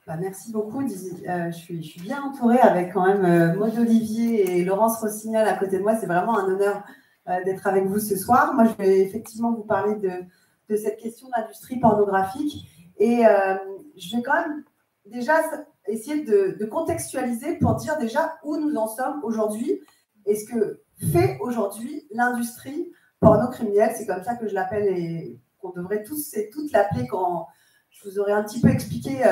Merci beaucoup, Dizzy. Je suis bien entourée avec quand même Maud Olivier et Laurence Rossignol à côté de moi. C'est vraiment un honneur d'être avec vous ce soir. Moi, je vais effectivement vous parler de cette question d'industrie pornographique. Et je vais quand même déjà essayer de contextualiser pour dire déjà où nous en sommes aujourd'hui et ce que fait aujourd'hui l'industrie porno-criminelle. C'est comme ça que je l'appelle et qu'on devrait tous et toutes l'appeler quand je vous aurais un petit peu expliqué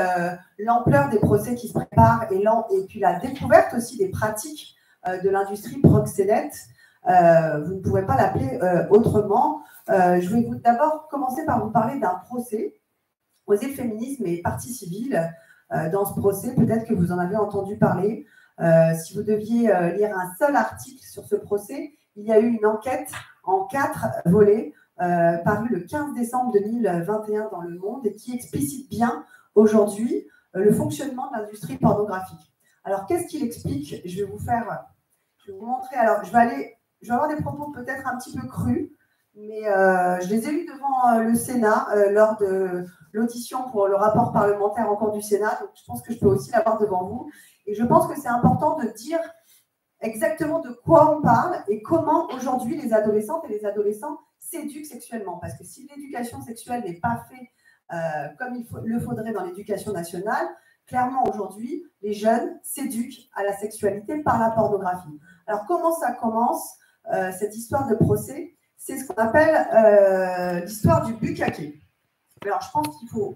l'ampleur des procès qui se préparent et puis la découverte aussi des pratiques de l'industrie proxénète. Vous ne pourrez pas l'appeler autrement. Je vais d'abord commencer par vous parler d'un procès, Oser le féminisme et partie civile. Dans ce procès, peut-être que vous en avez entendu parler. Si vous deviez lire un seul article sur ce procès, il y a eu une enquête en 4 volets paru le 15 décembre 2021 dans Le Monde et qui explicite bien aujourd'hui le fonctionnement de l'industrie pornographique. Alors, qu'est-ce qu'il explique? Je vais vous montrer. Alors, je vais avoir des propos peut-être un petit peu crus, mais je les ai eus devant le Sénat lors de l'audition pour le rapport parlementaire en cours du Sénat, donc je pense que je peux aussi l'avoir devant vous. Et je pense que c'est important de dire exactement de quoi on parle et comment aujourd'hui les adolescentes et les adolescents s'éduquent sexuellement. Parce que si l'éducation sexuelle n'est pas faite comme le faudrait dans l'éducation nationale, clairement aujourd'hui, les jeunes s'éduquent à la sexualité par la pornographie. Alors comment ça commence, cette histoire de procès? C'est ce qu'on appelle l'histoire du bukkake. Alors je pense qu'il faut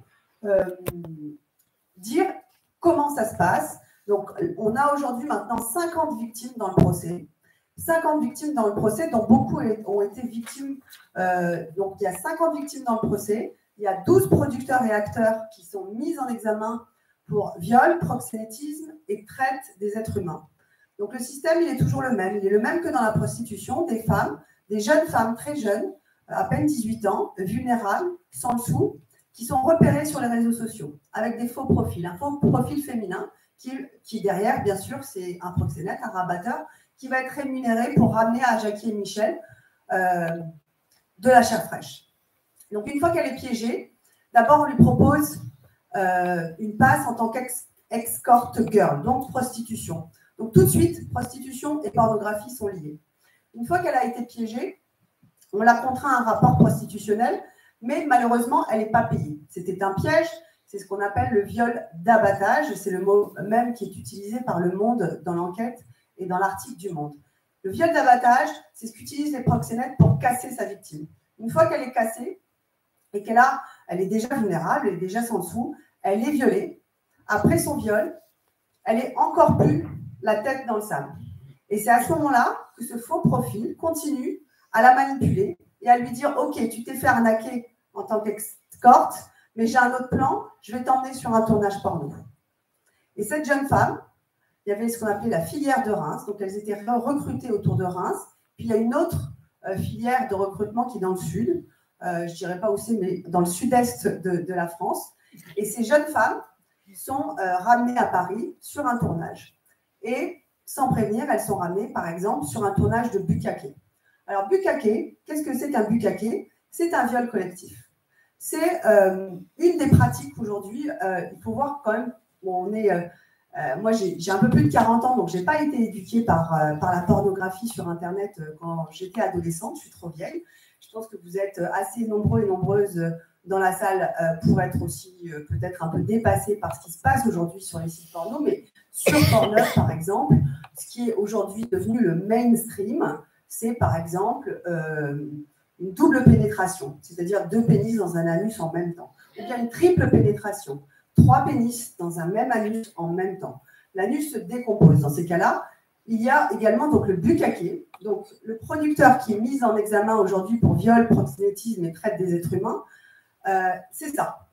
dire comment ça se passe. Donc, on a aujourd'hui maintenant 50 victimes dans le procès. 50 victimes dans le procès, dont beaucoup ont été victimes. Donc, il y a 50 victimes dans le procès. Il y a 12 producteurs et acteurs qui sont mis en examen pour viol, proxénétisme et traite des êtres humains. Donc, le système, il est toujours le même. Il est le même que dans la prostitution. Des femmes, des jeunes femmes très jeunes, à peine 18 ans, vulnérables, sans le sou, qui sont repérées sur les réseaux sociaux avec des faux profils. Un faux profil féminin qui derrière, bien sûr, c'est un proxénète, un rabatteur, qui va être rémunéré pour ramener à Jackie et Michel de la chair fraîche. Donc, une fois qu'elle est piégée, d'abord, on lui propose une passe en tant qu'escort girl, donc prostitution. Donc, tout de suite, prostitution et pornographie sont liées. Une fois qu'elle a été piégée, on la contraint à un rapport prostitutionnel, mais malheureusement, elle n'est pas payée. C'était un piège. C'est ce qu'on appelle le viol d'abattage. C'est le mot même qui est utilisé par Le Monde dans l'enquête et dans l'article du Monde. Le viol d'abattage, c'est ce qu'utilisent les proxénètes pour casser sa victime. Une fois qu'elle est cassée et elle est déjà vulnérable, elle est déjà sans dessous, elle est violée. Après son viol, elle est encore plus la tête dans le sable. Et c'est à ce moment-là que ce faux profil continue à la manipuler et à lui dire « Ok, tu t'es fait arnaquer en tant qu'escorte, mais j'ai un autre plan, je vais t'emmener sur un tournage porno. » Et cette jeune femme, il y avait ce qu'on appelait la filière de Reims, donc elles étaient recrutées autour de Reims. Puis il y a une autre filière de recrutement qui est dans le sud, je ne dirais pas où c'est, mais dans le sud-est de la France. Et ces jeunes femmes sont ramenées à Paris sur un tournage. Et sans prévenir, elles sont ramenées, par exemple, sur un tournage de bukkake. Alors, bukkake, qu'est-ce que c'est qu'un bukkake? C'est un viol collectif. C'est une des pratiques aujourd'hui. Il faut voir quand même où on est. Moi, j'ai un peu plus de 40 ans, donc je n'ai pas été éduquée par la pornographie sur Internet quand j'étais adolescente. Je suis trop vieille. Je pense que vous êtes assez nombreux et nombreuses dans la salle pour être aussi peut-être un peu dépassés par ce qui se passe aujourd'hui sur les sites porno. Mais sur Pornhub, par exemple, ce qui est aujourd'hui devenu le mainstream, c'est par exemple une double pénétration, c'est-à-dire 2 pénis dans un anus en même temps. Ou bien une triple pénétration, 3 pénis dans un même anus en même temps. L'anus se décompose. Dans ces cas-là, il y a également donc, le bukkake, donc le producteur qui est mis en examen aujourd'hui pour viol, proxénétisme et traite des êtres humains, c'est ça.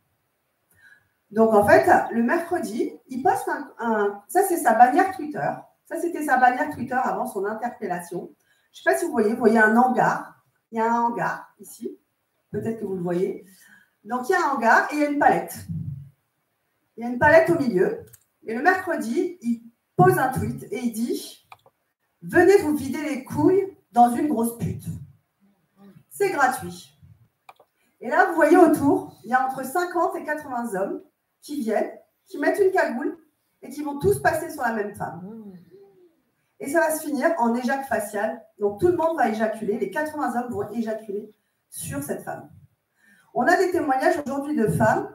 Donc en fait, le mercredi, il poste ça c'est sa bannière Twitter. Ça c'était sa bannière Twitter avant son interpellation. Je ne sais pas si vous voyez un hangar. Il y a un hangar ici. Peut-être que vous le voyez. Donc il y a un hangar et il y a une palette. Il y a une palette au milieu. Et le mercredi, il pose un tweet et il dit « Venez vous vider les couilles dans une grosse pute. C'est gratuit. » Et là, vous voyez autour, il y a entre 50 et 80 hommes qui viennent, qui mettent une cagoule et qui vont tous passer sur la même femme. Et ça va se finir en éjac facial. Donc, tout le monde va éjaculer, les 80 hommes vont éjaculer sur cette femme. On a des témoignages aujourd'hui de femmes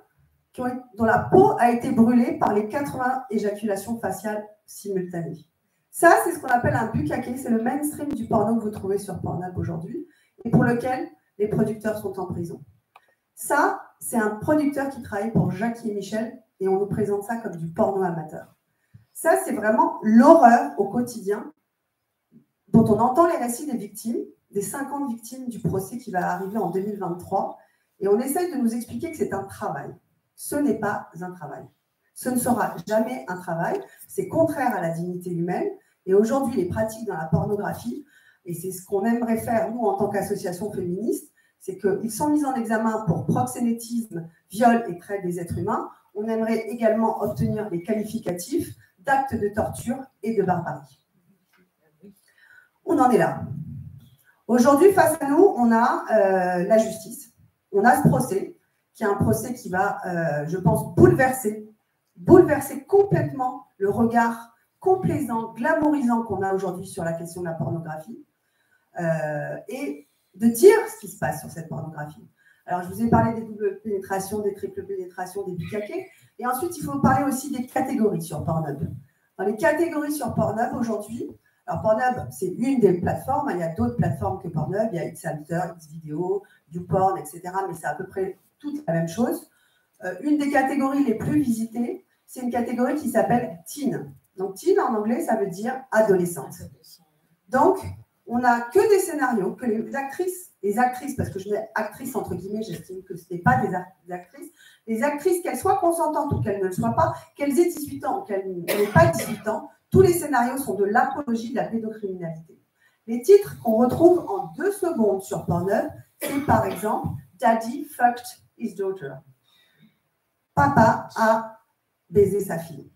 dont la peau a été brûlée par les 80 éjaculations faciales simultanées. Ça, c'est ce qu'on appelle un bukkake. C'est le mainstream du porno que vous trouvez sur Pornhub aujourd'hui et pour lequel les producteurs sont en prison. Ça, c'est un producteur qui travaille pour Jackie et Michel et on nous présente ça comme du porno amateur. Ça, c'est vraiment l'horreur au quotidien dont on entend les récits des victimes, des 50 victimes du procès qui va arriver en 2023. Et on essaye de nous expliquer que c'est un travail. Ce n'est pas un travail. Ce ne sera jamais un travail. C'est contraire à la dignité humaine. Et aujourd'hui, les pratiques dans la pornographie, et c'est ce qu'on aimerait faire, nous, en tant qu'association féministe, c'est qu'ils sont mis en examen pour proxénétisme, viol et traite des êtres humains. On aimerait également obtenir les qualificatifs d'actes de torture et de barbarie. On en est là. Aujourd'hui, face à nous, on a la justice. On a ce procès, qui est un procès qui va, je pense, bouleverser complètement le regard complaisant, glamourisant qu'on a aujourd'hui sur la question de la pornographie et de dire ce qui se passe sur cette pornographie. Alors, je vous ai parlé des doubles pénétrations, des triples pénétrations, des bukkake. Et ensuite, il faut parler aussi des catégories sur Pornhub. Dans les catégories sur Pornhub aujourd'hui, alors Pornhub, c'est une des plateformes. Il y a d'autres plateformes que Pornhub. Il y a Xhamster, Xvideo, YouPorn, etc. Mais c'est à peu près toute la même chose. Une des catégories les plus visitées, c'est une catégorie qui s'appelle teen. Donc, teen, en anglais, ça veut dire adolescente. Donc, on n'a que des scénarios que les actrices, parce que je mets actrices entre guillemets, j'estime que ce n'est pas des actrices, les actrices, qu'elles soient consentantes ou qu'elles ne le soient pas, qu'elles aient 18 ans ou qu'elles n'aient pas 18 ans, tous les scénarios sont de l'apologie de la pédocriminalité. Les titres qu'on retrouve en 2 secondes sur Pornhub, c'est par exemple « Daddy fucked his daughter ». Papa a baisé sa fille.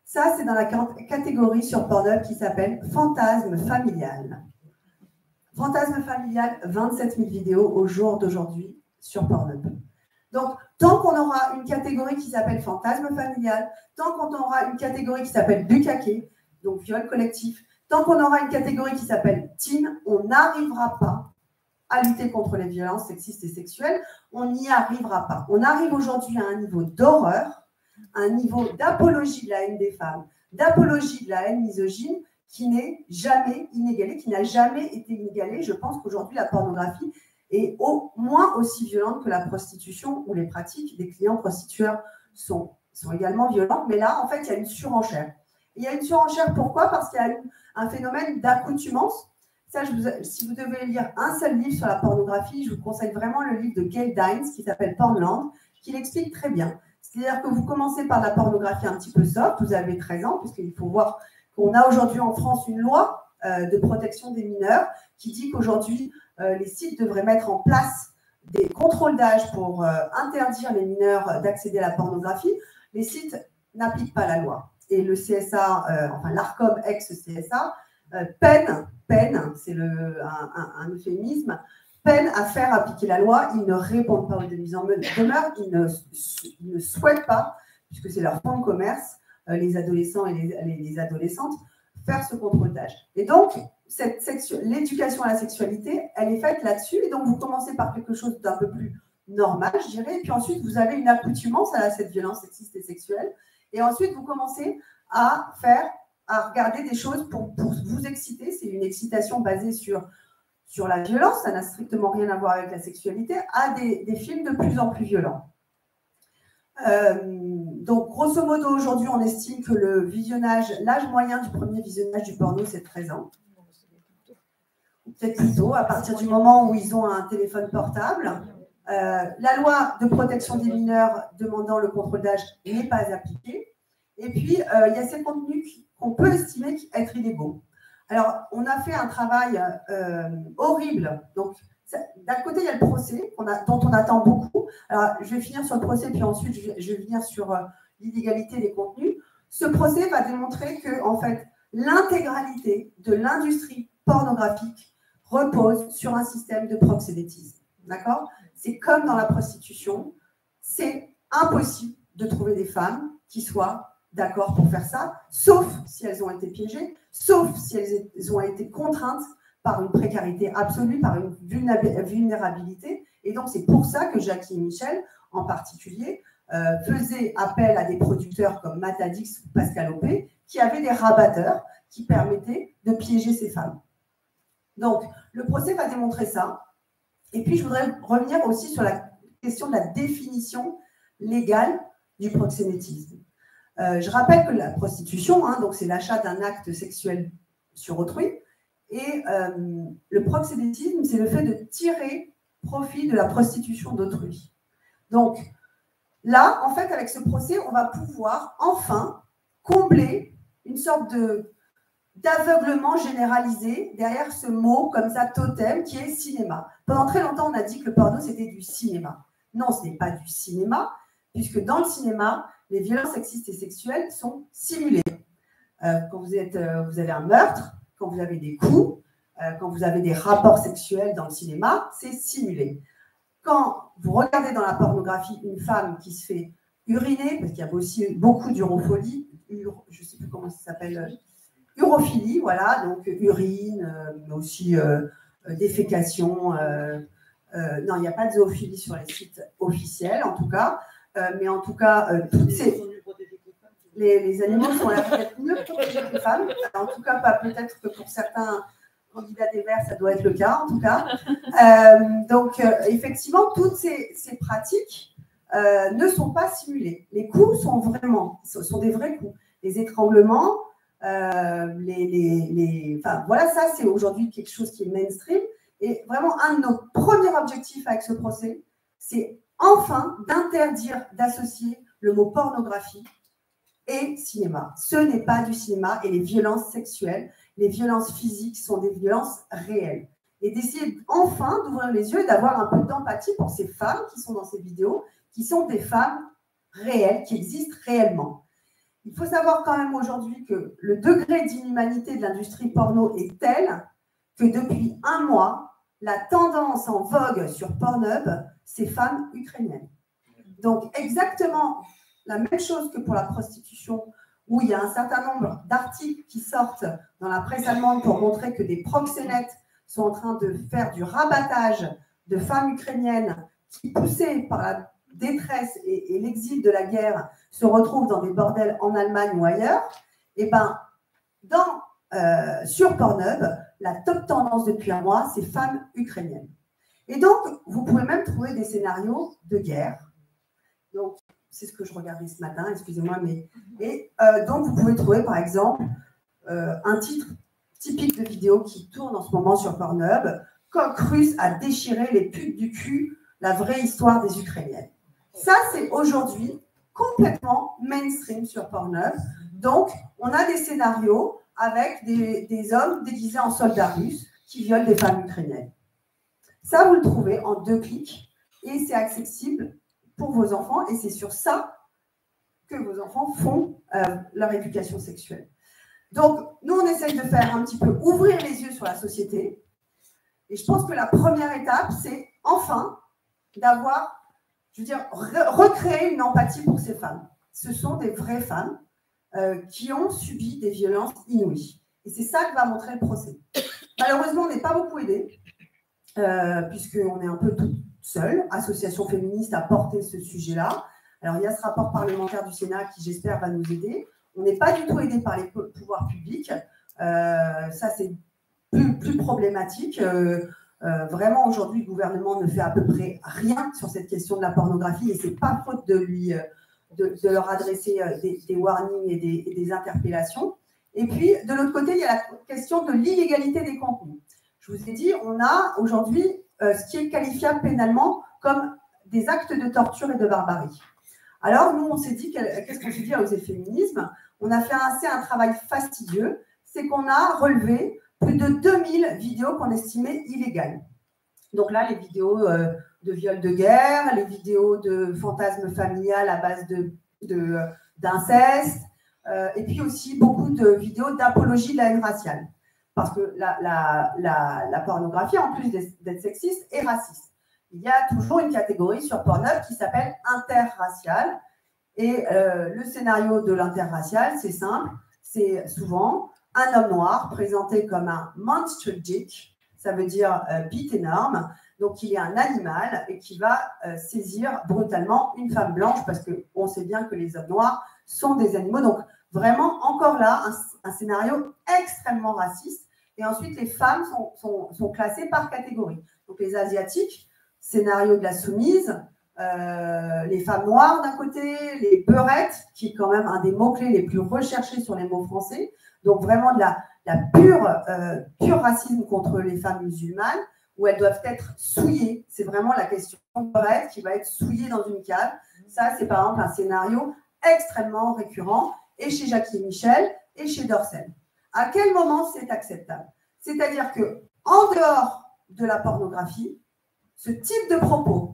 Ça, c'est dans la catégorie sur Pornhub qui s'appelle « Fantasme familial ». Fantasme familial, 27 000 vidéos au jour d'aujourd'hui sur Pornhub. Donc, tant qu'on aura une catégorie qui s'appelle fantasme familial, tant qu'on aura une catégorie qui s'appelle bukkake, donc viol collectif, tant qu'on aura une catégorie qui s'appelle teen, on n'arrivera pas à lutter contre les violences sexistes et sexuelles. On n'y arrivera pas. On arrive aujourd'hui à un niveau d'horreur, un niveau d'apologie de la haine des femmes, d'apologie de la haine misogyne, qui n'est jamais inégalé, qui n'a jamais été inégalé. Je pense qu'aujourd'hui, la pornographie est au moins aussi violente que la prostitution, où les pratiques des clients prostitueurs sont également violentes. Mais là, en fait, il y a une surenchère. Il y a une surenchère, pourquoi? Parce qu'il y a un phénomène d'accoutumance. Ça, si vous devez lire un seul livre sur la pornographie, je vous conseille vraiment le livre de Gail Dines, qui s'appelle Pornland, qui l'explique très bien. C'est-à-dire que vous commencez par la pornographie un petit peu soft, vous avez 13 ans, puisqu'il faut voir qu'on a aujourd'hui en France une loi de protection des mineurs qui dit qu'aujourd'hui, les sites devraient mettre en place des contrôles d'âge pour interdire les mineurs d'accéder à la pornographie. Les sites n'appliquent pas la loi. Et le CSA, enfin l'ARCOM ex-CSA, peine, c'est un euphémisme, peine à faire appliquer la loi. Ils ne répondent pas aux mises en demeure, ils ne souhaitent pas, puisque c'est leur fonds de commerce, les adolescents et les adolescentes, faire ce contrôle d'âge. Et donc, l'éducation à la sexualité, elle est faite là-dessus. Et donc, vous commencez par quelque chose d'un peu plus normal, je dirais. Et puis ensuite, vous avez une accoutumance à cette violence sexiste et sexuelle. Et ensuite, vous commencez à regarder des choses pour vous exciter. C'est une excitation basée sur la violence. Ça n'a strictement rien à voir avec la sexualité, à des films de plus en plus violents. Donc, grosso modo, aujourd'hui, on estime que l'âge moyen du premier visionnage du porno, c'est 13 ans. Peut-être plus tôt, à partir du moment où ils ont un téléphone portable. La loi de protection des mineurs demandant le contrôle d'âge n'est pas appliquée. Et puis, il y a ces contenus qu'on peut estimer être illégaux. Alors, on a fait un travail horrible. Donc, d'un côté, il y a le procès dont on attend beaucoup. Alors, je vais finir sur le procès, puis ensuite, je vais venir sur l'illégalité des contenus. Ce procès va démontrer que, en fait, l'intégralité de l'industrie pornographique repose sur un système de proxénétisme. D'accord? C'est comme dans la prostitution. C'est impossible de trouver des femmes qui soient d'accord pour faire ça, sauf si elles ont été piégées, sauf si elles ont été contraintes par une précarité absolue, par une vulnérabilité. Et donc, c'est pour ça que Jackie et Michel, en particulier, faisaient appel à des producteurs comme Matadix ou Pascal Opé, qui avaient des rabatteurs qui permettaient de piéger ces femmes. Donc, le procès va démontrer ça. Et puis, je voudrais revenir aussi sur la question de la définition légale du proxénétisme. Je rappelle que la prostitution, donc c'est l'achat d'un acte sexuel sur autrui, et le proxénétisme, c'est le fait de tirer profit de la prostitution d'autrui. Donc là, en fait, avec ce procès, on va pouvoir enfin combler une sorte d'aveuglement généralisé derrière ce mot comme ça totem qui est cinéma. Pendant très longtemps, on a dit que le porno, c'était du cinéma. Non, ce n'est pas du cinéma, puisque dans le cinéma, les violences sexistes et sexuelles sont simulées. Quand vous avez un meurtre, quand vous avez des coups, quand vous avez des rapports sexuels dans le cinéma, c'est simulé. Quand vous regardez dans la pornographie une femme qui se fait uriner, parce qu'il y a aussi beaucoup d'urophilie, je ne sais plus comment ça s'appelle, urophilie, voilà, donc urine, mais aussi défécation. Non, il n'y a pas de zoophilie sur les sites officiels, en tout cas. Mais en tout cas, toutes ces... les animaux sont là peut-être mieux protégés que les femmes. En tout cas, pas peut-être que pour certains candidats des Verts, ça doit être le cas, en tout cas. Donc, effectivement, toutes ces pratiques ne sont pas simulées. Les coups sont des vrais coups. Les étranglements, enfin, voilà, ça, c'est aujourd'hui quelque chose qui est mainstream. Et vraiment, un de nos premiers objectifs avec ce procès, c'est enfin d'interdire d'associer le mot pornographie et cinéma. Ce n'est pas du cinéma, et les violences sexuelles, les violences physiques sont des violences réelles. Et d'essayer enfin d'ouvrir les yeux et d'avoir un peu d'empathie pour ces femmes qui sont dans ces vidéos, qui sont des femmes réelles, qui existent réellement. Il faut savoir quand même aujourd'hui que le degré d'inhumanité de l'industrie porno est tel que depuis un mois, la tendance en vogue sur Pornhub, c'est femmes ukrainiennes. Donc, exactement la même chose que pour la prostitution, où il y a un certain nombre d'articles qui sortent dans la presse allemande pour montrer que des proxénètes sont en train de faire du rabattage de femmes ukrainiennes qui, poussées par la détresse et l'exil de la guerre, se retrouvent dans des bordels en Allemagne ou ailleurs. Et bien, sur Pornhub, la top tendance depuis un mois, c'est femmes ukrainiennes. Et donc, vous pouvez même trouver des scénarios de guerre. Donc, c'est ce que je regardais ce matin, excusez-moi, mais... Et donc, vous pouvez trouver, par exemple, un titre typique de vidéo qui tourne en ce moment sur Pornhub, « Coq russe a déchiré les putes du cul, la vraie histoire des Ukrainiennes ». Ça, c'est aujourd'hui complètement mainstream sur Pornhub. Donc, on a des scénarios avec des hommes déguisés en soldats russes qui violent des femmes ukrainiennes. Ça, vous le trouvez en 2 clics et c'est accessible pour vos enfants et c'est sur ça que vos enfants font leur éducation sexuelle. Donc, nous, on essaye de faire un petit peu ouvrir les yeux sur la société et je pense que la première étape, c'est enfin d'avoir, je veux dire, recréer une empathie pour ces femmes. Ce sont des vraies femmes qui ont subi des violences inouïes. Et c'est ça que va montrer le procès. Malheureusement, on n'est pas beaucoup aidé, puisqu'on est un peu tout seul. Association féministe a porté ce sujet-là. Alors, il y a ce rapport parlementaire du Sénat qui, j'espère, va nous aider. On n'est pas du tout aidé par les pouvoirs publics. Ça, c'est plus problématique. Vraiment, aujourd'hui, le gouvernement ne fait à peu près rien sur cette question de la pornographie et ce n'est pas faute de leur adresser des warnings et des interpellations. Et puis, de l'autre côté, il y a la question de l'illégalité des contenus. Je vous ai dit, on a aujourd'hui ce qui est qualifiable pénalement comme des actes de torture et de barbarie. Alors, nous, on s'est dit, qu'est-ce qu'on s'est dit aux féminismes? On a fait un travail fastidieux, c'est qu'on a relevé plus de 2000 vidéos qu'on estimait illégales. Donc là, les vidéos de viol de guerre, les vidéos de fantasmes familiales à base d'inceste, et puis aussi beaucoup de vidéos d'apologie de la haine raciale. Parce que la pornographie, en plus d'être sexiste, est raciste. Il y a toujours une catégorie sur Pornhub qui s'appelle interraciale. Et le scénario de l'interracial, c'est simple, c'est souvent un homme noir présenté comme un monster dick, ça veut dire bite énorme. Donc, il est un animal et qui va saisir brutalement une femme blanche parce qu'on sait bien que les hommes noirs sont des animaux. Donc, vraiment, encore là, un scénario extrêmement raciste. Et ensuite, les femmes sont classées par catégorie. Donc, les Asiatiques, scénario de la soumise, les femmes noires d'un côté, les beurettes, qui est quand même un des mots-clés les plus recherchés sur les mots français. Donc, vraiment de la pure racisme contre les femmes musulmanes, où elles doivent être souillées. C'est vraiment la question beurette qui va être souillée dans une cave. Ça, c'est par exemple un scénario extrêmement récurrent, et chez Jackie Michel, et chez Dorcel. À quel moment c'est acceptable? C'est-à-dire qu'en dehors de la pornographie, ce type de propos,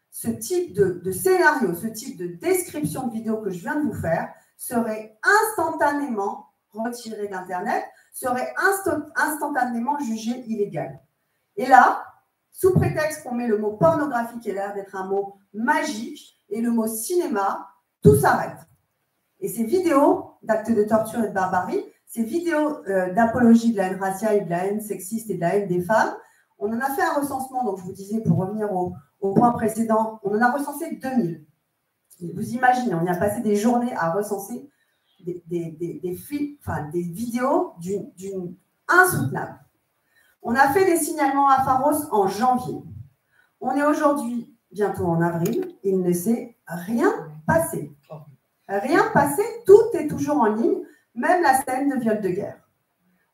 ce type de scénario, ce type de description de vidéo que je viens de vous faire serait instantanément retiré d'Internet, serait instantanément jugé illégal. Et là, sous prétexte qu'on met le mot pornographie qui a l'air d'être un mot magique et le mot cinéma, tout s'arrête. Et ces vidéos d'actes de torture et de barbarie, ces vidéos d'apologie de la haine raciale et de la haine sexiste et de la haine des femmes, on en a fait un recensement, donc je vous disais, pour revenir au point précédent, on en a recensé 2000. Vous imaginez, on y a passé des journées à recenser des vidéos d'une insoutenable. On a fait des signalements à Pharos en janvier. On est aujourd'hui bientôt en avril, il ne s'est rien passé. Rien passé, tout est toujours en ligne, même la scène de viol de guerre.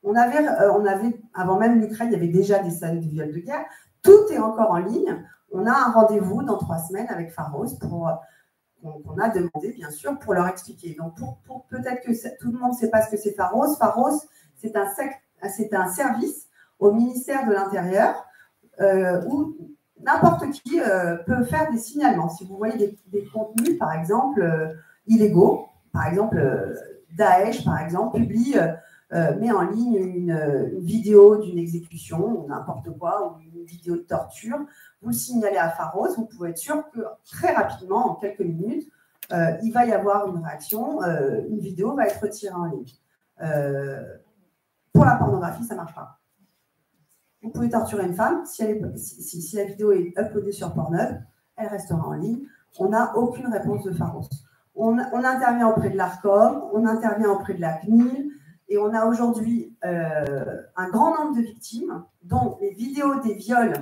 On avait, avant même l'Ukraine, il y avait déjà des scènes de viol de guerre. Tout est encore en ligne. On a un rendez-vous dans 3 semaines avec Pharos qu'on a demandé, bien sûr, pour leur expliquer. Donc, pour peut-être que tout le monde ne sait pas ce que c'est Pharos. Pharos, c'est un service au ministère de l'Intérieur où n'importe qui peut faire des signalements. Si vous voyez des contenus, par exemple, illégaux, par exemple, Daesh, par exemple, publie, met en ligne une vidéo d'une exécution, ou n'importe quoi, ou une vidéo de torture, vous le signalez à Pharos, vous pouvez être sûr que très rapidement, en quelques minutes, il va y avoir une réaction, une vidéo va être retirée en ligne. Pour la pornographie, ça ne marche pas. Vous pouvez torturer une femme, si la vidéo est uploadée sur Pornhub, elle restera en ligne. On n'a aucune réponse de Pharos. On intervient auprès de l'ARCOM, on intervient auprès de la CNIL, et on a aujourd'hui un grand nombre de victimes, dont les vidéos des viols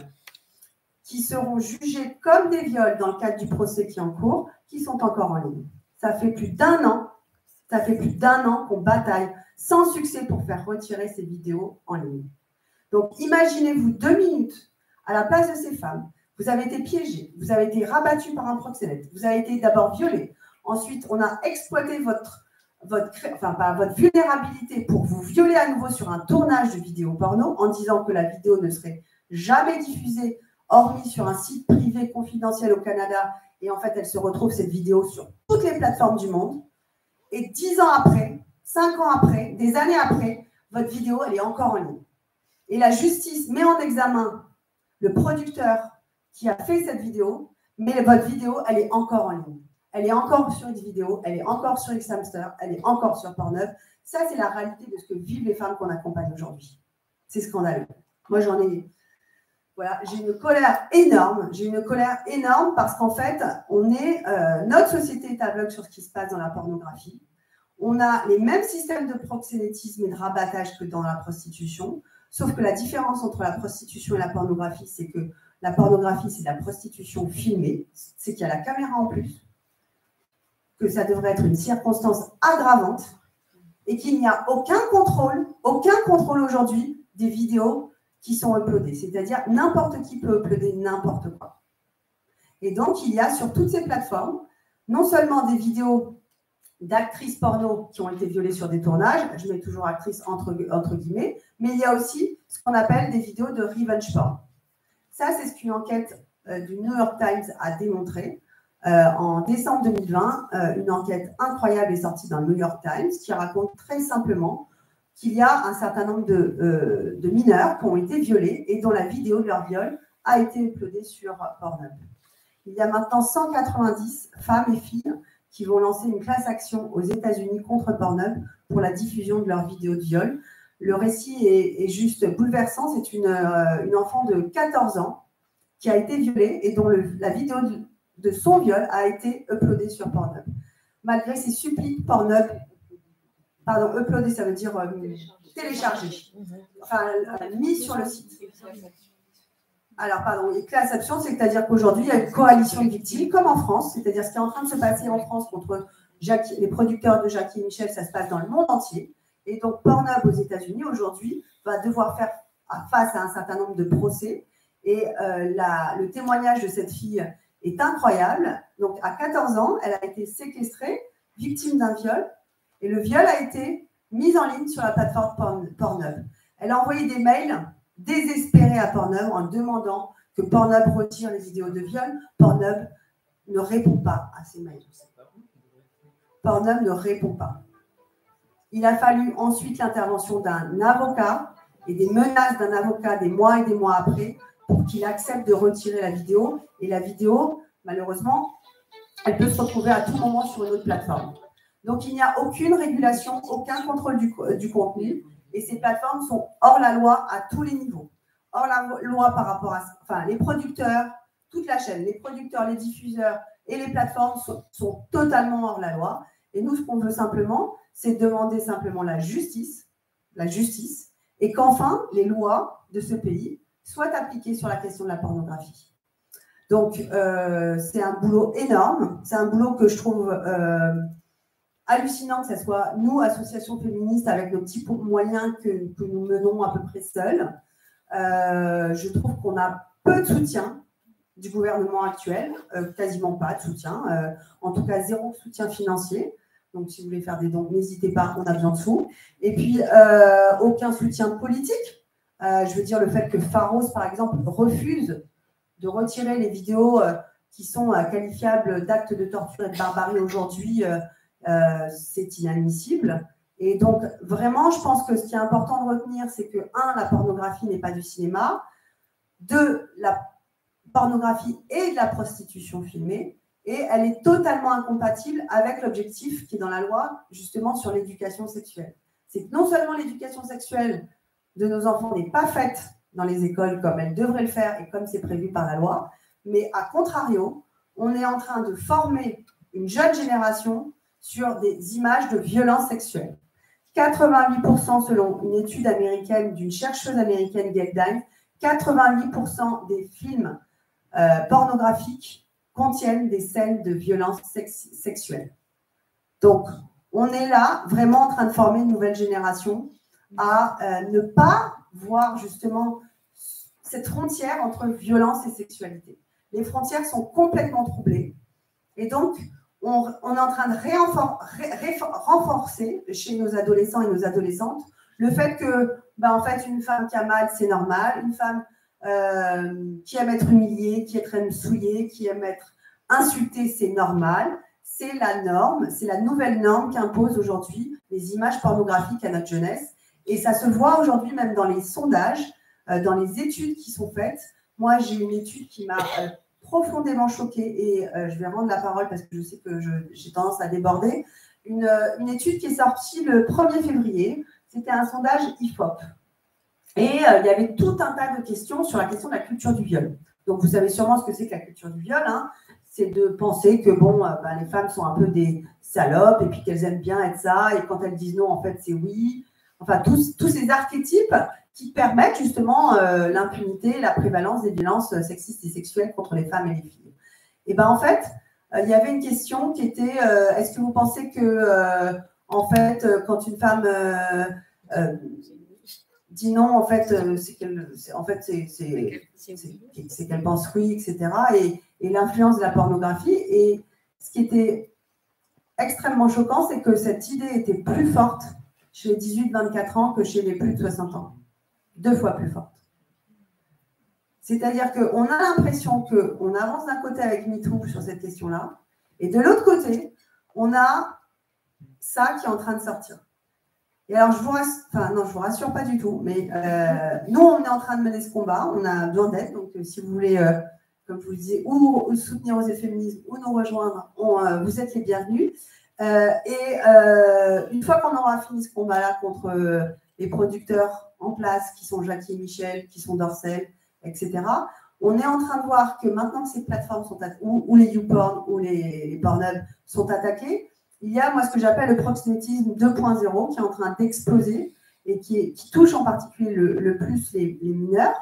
qui seront jugés comme des viols dans le cadre du procès qui est en cours, qui sont encore en ligne. Ça fait plus d'1 an, qu'on bataille sans succès pour faire retirer ces vidéos en ligne. Donc, imaginez-vous 2 minutes à la place de ces femmes. Vous avez été piégés, vous avez été rabattus par un proxénète, vous avez été d'abord violés. Ensuite, on a exploité votre vulnérabilité pour vous violer à nouveau sur un tournage de vidéo porno en disant que la vidéo ne serait jamais diffusée, hormis sur un site privé confidentiel au Canada. Et en fait, elle se retrouve, cette vidéo, sur toutes les plateformes du monde. Et 10 ans après, 5 ans après, des années après, votre vidéo, elle est encore en ligne. Et la justice met en examen le producteur qui a fait cette vidéo, mais votre vidéo, elle est encore en ligne. Elle est encore sur Xvideo, elle est encore sur Xhamster, elle est encore sur Pornhub. Ça, c'est la réalité de ce que vivent les femmes qu'on accompagne aujourd'hui. C'est scandaleux. Moi, voilà, j'ai une colère énorme. J'ai une colère énorme parce qu'en fait, notre société est aveugle sur ce qui se passe dans la pornographie. On a les mêmes systèmes de proxénétisme et de rabattage que dans la prostitution, sauf que la différence entre la prostitution et la pornographie, c'est que la pornographie, c'est de la prostitution filmée, c'est qu'il y a la caméra en plus, que ça devrait être une circonstance aggravante et qu'il n'y a aucun contrôle aujourd'hui des vidéos qui sont uploadées. C'est-à-dire n'importe qui peut uploader n'importe quoi. Et donc, il y a sur toutes ces plateformes, non seulement des vidéos d'actrices porno qui ont été violées sur des tournages, je mets toujours actrices entre guillemets, mais il y a aussi ce qu'on appelle des vidéos de revenge porn. Ça, c'est ce qu'une enquête du New York Times a démontré. En décembre 2020, une enquête incroyable est sortie dans le New York Times qui raconte très simplement qu'il y a un certain nombre de mineurs qui ont été violés et dont la vidéo de leur viol a été uploadée sur Pornhub. Il y a maintenant 190 femmes et filles qui vont lancer une class action aux États-Unis contre Pornhub pour la diffusion de leurs vidéos de viol. Le récit est juste bouleversant. C'est une enfant de 14 ans qui a été violée et dont la vidéo de son viol a été uploadée sur Pornhub. Malgré ses suppliques, Pornhub, pardon, uploader, ça veut dire télécharger, enfin mis sur le site. Alors, pardon, et class action, c'est-à-dire qu'aujourd'hui, il y a une coalition de victimes, comme en France, c'est-à-dire ce qui est en train de se passer en France contre les producteurs de Jackie et Michel, ça se passe dans le monde entier. Et donc, Pornhub aux États-Unis, aujourd'hui, va devoir faire face à un certain nombre de procès. Et le témoignage de cette fille est incroyable. Donc, à 14 ans, elle a été séquestrée, victime d'un viol, et le viol a été mis en ligne sur la plateforme Pornhub. Elle a envoyé des mails désespérés à Pornhub en demandant que Pornhub retire les vidéos de viol. Pornhub ne répond pas à ces mails. Pornhub ne répond pas. Il a fallu ensuite l'intervention d'un avocat et des menaces d'un avocat des mois et des mois après pour qu'il accepte de retirer la vidéo. Et la vidéo, malheureusement, elle peut se retrouver à tout moment sur une autre plateforme. Donc, il n'y a aucune régulation, aucun contrôle du contenu. Et ces plateformes sont hors la loi à tous les niveaux. Hors la loi par rapport à les producteurs, toute la chaîne, les producteurs, les diffuseurs et les plateformes sont totalement hors la loi. Et nous, ce qu'on veut simplement, c'est demander simplement la justice, et qu'enfin, les lois de ce pays soient appliquées sur la question de la pornographie. Donc, c'est un boulot énorme. C'est un boulot que je trouve hallucinant que ce soit nous, associations féministes, avec nos petits moyens que nous menons à peu près seuls. Je trouve qu'on a peu de soutien du gouvernement actuel, quasiment pas de soutien, en tout cas zéro soutien financier. Donc, si vous voulez faire des dons, n'hésitez pas, on a besoin de sous. Et puis, aucun soutien politique. Je veux dire, le fait que Pharos, par exemple, refuse de retirer les vidéos qui sont qualifiables d'actes de torture et de barbarie aujourd'hui, c'est inadmissible. Et donc, vraiment, je pense que ce qui est important de retenir, c'est que, 1, la pornographie n'est pas du cinéma. 2, la pornographie est de la prostitution filmée. Et elle est totalement incompatible avec l'objectif qui est dans la loi, justement, sur l'éducation sexuelle. C'est que non seulement l'éducation sexuelle de nos enfants n'est pas faite dans les écoles comme elle devrait le faire et comme c'est prévu par la loi, mais à contrario, on est en train de former une jeune génération sur des images de violences sexuelles. 88% selon une étude américaine d'une chercheuse américaine, Gail Dines, 88% des films pornographiques contiennent des scènes de violences sexuelles. Donc, on est là vraiment en train de former une nouvelle génération à ne pas voir justement cette frontière entre violence et sexualité. Les frontières sont complètement troublées. Et donc, on est en train de renforcer chez nos adolescents et nos adolescentes le fait que, en fait, une femme qui a mal, c'est normal. Une femme qui aime être humiliée, qui aime souillée, qui aime être insultée, c'est normal. C'est la norme, c'est la nouvelle norme qu'imposent aujourd'hui les images pornographiques à notre jeunesse. Et ça se voit aujourd'hui même dans les sondages, dans les études qui sont faites. Moi, j'ai une étude qui m'a profondément choquée et je vais rendre la parole parce que je sais que j'ai tendance à déborder. Une étude qui est sortie le 1er février. C'était un sondage IFOP. Et il y avait tout un tas de questions sur la question de la culture du viol. Donc, vous savez sûrement ce que c'est que la culture du viol. Hein. C'est de penser que les femmes sont un peu des salopes et puis qu'elles aiment bien être ça. Et quand elles disent non, en fait, c'est oui. Enfin, tous ces archétypes qui permettent justement l'impunité, la prévalence des violences sexistes et sexuelles contre les femmes et les filles. Et en fait, il y avait une question qui était est-ce que vous pensez que, en fait, quand une femme dit non, en fait, c'est qu'elle pense oui, etc. Et l'influence de la pornographie. Et ce qui était extrêmement choquant, c'est que cette idée était plus forte chez les 18-24 ans que chez les plus de 60 ans. 2 fois plus forte. C'est-à-dire qu'on a l'impression qu'on avance d'un côté avec MeToo sur cette question-là, et de l'autre côté, on a ça qui est en train de sortir. Et alors, je vous rassure pas du tout, mais nous, on est en train de mener ce combat, on a besoin d'aide, donc si vous voulez comme je vous le disais, ou soutenir Oser le féminisme ou nous rejoindre, vous êtes les bienvenus. Une fois qu'on aura fini ce combat-là contre les producteurs en place, qui sont Jackie et Michel, qui sont Dorsel, etc., on est en train de voir que maintenant que ces plateformes sont ou les YouPorn ou les Pornhub sont attaquées, il y a, moi, ce que j'appelle le proxénétisme 2.0 qui est en train d'exploser et qui touche en particulier le plus les mineurs,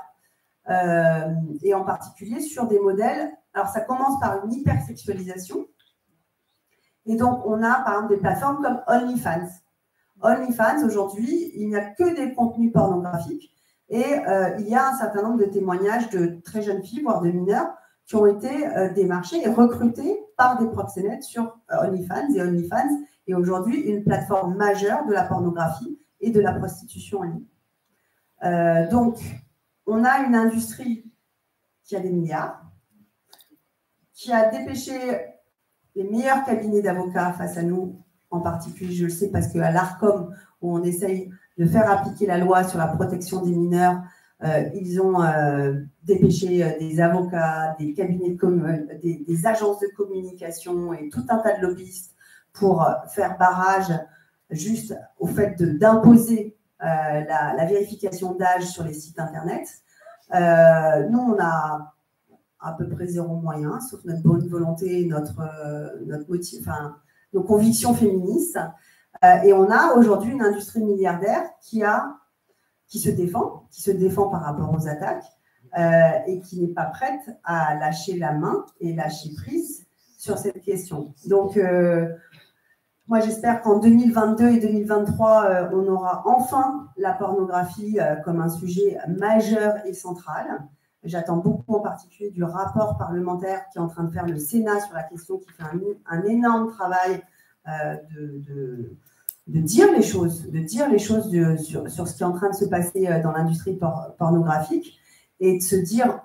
et en particulier sur des modèles. Alors, ça commence par une hypersexualisation. Et donc, on a, par exemple, des plateformes comme OnlyFans. OnlyFans, aujourd'hui, il n'y a que des contenus pornographiques. Et il y a un certain nombre de témoignages de très jeunes filles, voire de mineurs, qui ont été démarchés et recrutés par des proxénètes sur OnlyFans. Et OnlyFans est aujourd'hui une plateforme majeure de la pornographie et de la prostitution en ligne. Donc, on a une industrie qui a des milliards, qui a dépêché les meilleurs cabinets d'avocats face à nous, en particulier, je le sais, parce qu'à l'ARCOM, où on essaye de faire appliquer la loi sur la protection des mineurs, ils ont dépêché des avocats, des cabinets des agences de communication et tout un tas de lobbyistes pour faire barrage juste au fait d'imposer la vérification d'âge sur les sites Internet. Nous, on a à peu près zéro moyen, sauf notre bonne volonté, nos convictions féministes. Et on a aujourd'hui une industrie milliardaire qui se défend par rapport aux attaques et qui n'est pas prête à lâcher la main et lâcher prise sur cette question. Donc, moi, j'espère qu'en 2022 et 2023, on aura enfin la pornographie comme un sujet majeur et central. J'attends beaucoup en particulier du rapport parlementaire qui est en train de faire le Sénat sur la question, qui fait un énorme travail de dire les choses, sur ce qui est en train de se passer dans l'industrie pornographique et de se dire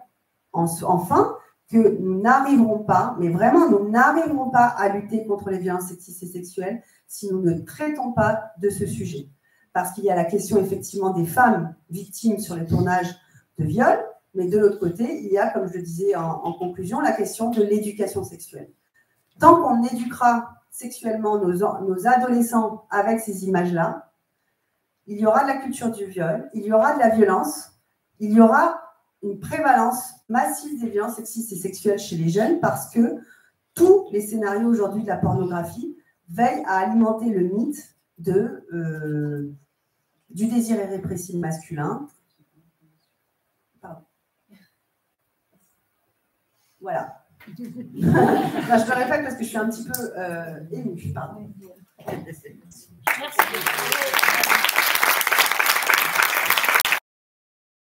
enfin que nous n'arriverons pas, mais vraiment nous n'arriverons pas à lutter contre les violences sexistes et sexuelles si nous ne traitons pas de ce sujet. Parce qu'il y a la question effectivement des femmes victimes sur les tournages de viol, mais de l'autre côté, il y a, comme je le disais en conclusion, la question de l'éducation sexuelle. Tant qu'on éduquera sexuellement nos adolescents avec ces images-là, il y aura de la culture du viol, il y aura de la violence, il y aura une prévalence massive des violences sexistes et sexuelles chez les jeunes parce que tous les scénarios aujourd'hui de la pornographie veillent à alimenter le mythe du désir irrépressible masculin. Pardon. Voilà. Je me répète parce que je suis un petit peu émue. Pardon. Merci.